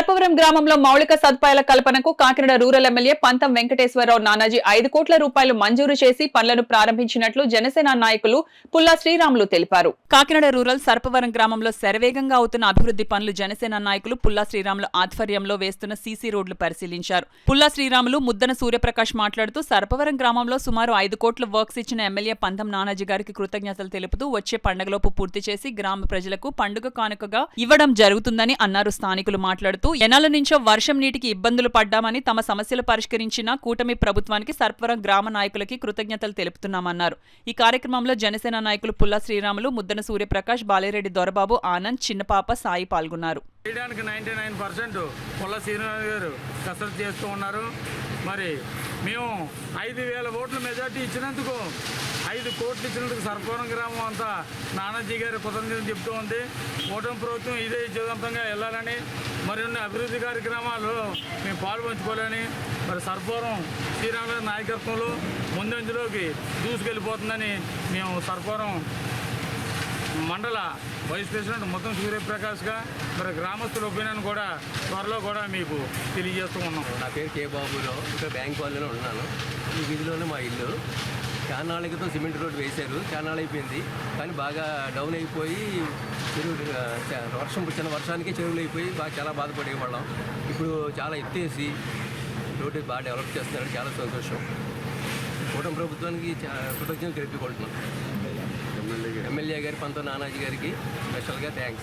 సర్పవరం గ్రామంలో మౌలిక సదుపాయాల కల్పనకు కాకినాడ రూరల్ ఎమ్మెల్యే పంతం వెంకటేశ్వరరావు నానాజీ 5 కోట్ల రూపాయలు మంజూరు చేసి పనులను ప్రారంభించినట్లు జనసేన నాయకులు పుల్లా శ్రీరాములు తెలిపారు. కాకినాడ రూరల్ సర్పవరం గ్రామంలో శరవేగంగా అవుతున్న అభివృద్ధి పనులు జనసేన నాయకులు పుల్లా శ్రీరాములు ఆధ్వర్యంలో వేస్తున్న సీసీ రోడ్లు పరిశీలించారు. పుల్లా శ్రీరాములు ముద్దన సూర్యప్రకాష్ మాట్లాడుతూ సర్పవరం గ్రామంలో సుమారు 5 కోట్ల వర్క్స్ ఇచ్చిన ఎమ్మెల్యే పంతం నానాజీ గారికి కృతజ్ఞతలు తెలుపుతూ వచ్చే పండుగలోపు పూర్తి చేసి గ్రామ ప్రజలకు పండుగ కానుకగా ఇవ్వడం జరుగుతుందని అన్నారు. స్థానికులు మాట్లాడుతూ ఎన్నాళ్ళ నుంచో వర్షం నీటికి ఇబ్బందులు పడ్డామని తమ సమస్యలు పరిష్కరించిన కూటమి ప్రభుత్వానికి సర్పవరం గ్రామ నాయకులకి కృతజ్ఞతలు తెలుపుతున్నామన్నారు. ఈ కార్యక్రమంలో జనసేన నాయకులు పుల్లా శ్రీరాములు, ముద్దన సూర్యప్రకాష్, బాలేరెడ్డి దొరబాబు, ఆనంద్, చిన్నపాప, సాయి పాల్గొన్నారు. 99% పుల్లా శ్రీరాములు గారు కసరత్తు చేస్తూ ఉన్నారు. మరి మేము 5,000 ఓట్ల మెజార్టీ ఇచ్చినందుకు 5 కోట్లు ఇచ్చినందుకు సర్పవరం గ్రామం అంతా నానాజీ గారి కృతజ్ఞతలు చెప్తూ ఉంది. కూటమి ప్రభుత్వం ఇదే విజయవంతంగా వెళ్ళాలని, మరిన్ని అభివృద్ధి కార్యక్రమాలు మేము పాల్పంచుకోవాలని, మరి సర్పవరం శ్రీరాముల నాయకత్వంలో ముందంజలోకి దూసుకెళ్ళిపోతుందని మేము సర్పవరం మండల వైస్ ప్రెసిడెంట్ మొత్తం సూర్యప్రకాష్గా మరి గ్రామస్తుల ఒపీనియన్ కూడా త్వరలో కూడా మీకు తెలియజేస్తూ ఉన్నాం. నా పేరు కే బాబులో, ఇక్కడ బ్యాంక్ కాలనీలో ఉన్నాను. ఈ వీధిలోనే మా ఇల్లు. చాన్నాళ్ళ క్రితం సిమెంట్ రోడ్ వేశారు, చాన్నాళ్ళు అయిపోయింది. కానీ బాగా డౌన్ అయిపోయి చిన్న వర్షానికి చెరువులు అయిపోయి చాలా బాధపడేవాళ్ళం. ఇప్పుడు చాలా ఎత్తేసి రోడ్డు బాగా డెవలప్ చేస్తున్నారు, చాలా సంతోషం. కూటమి ప్రభుత్వానికి కృతజ్ఞతలు తెలుపుకుంటున్నాం. ఎమ్మెల్యే గారి పంతం నానాజీ గారికి స్పెషల్గా థ్యాంక్స్.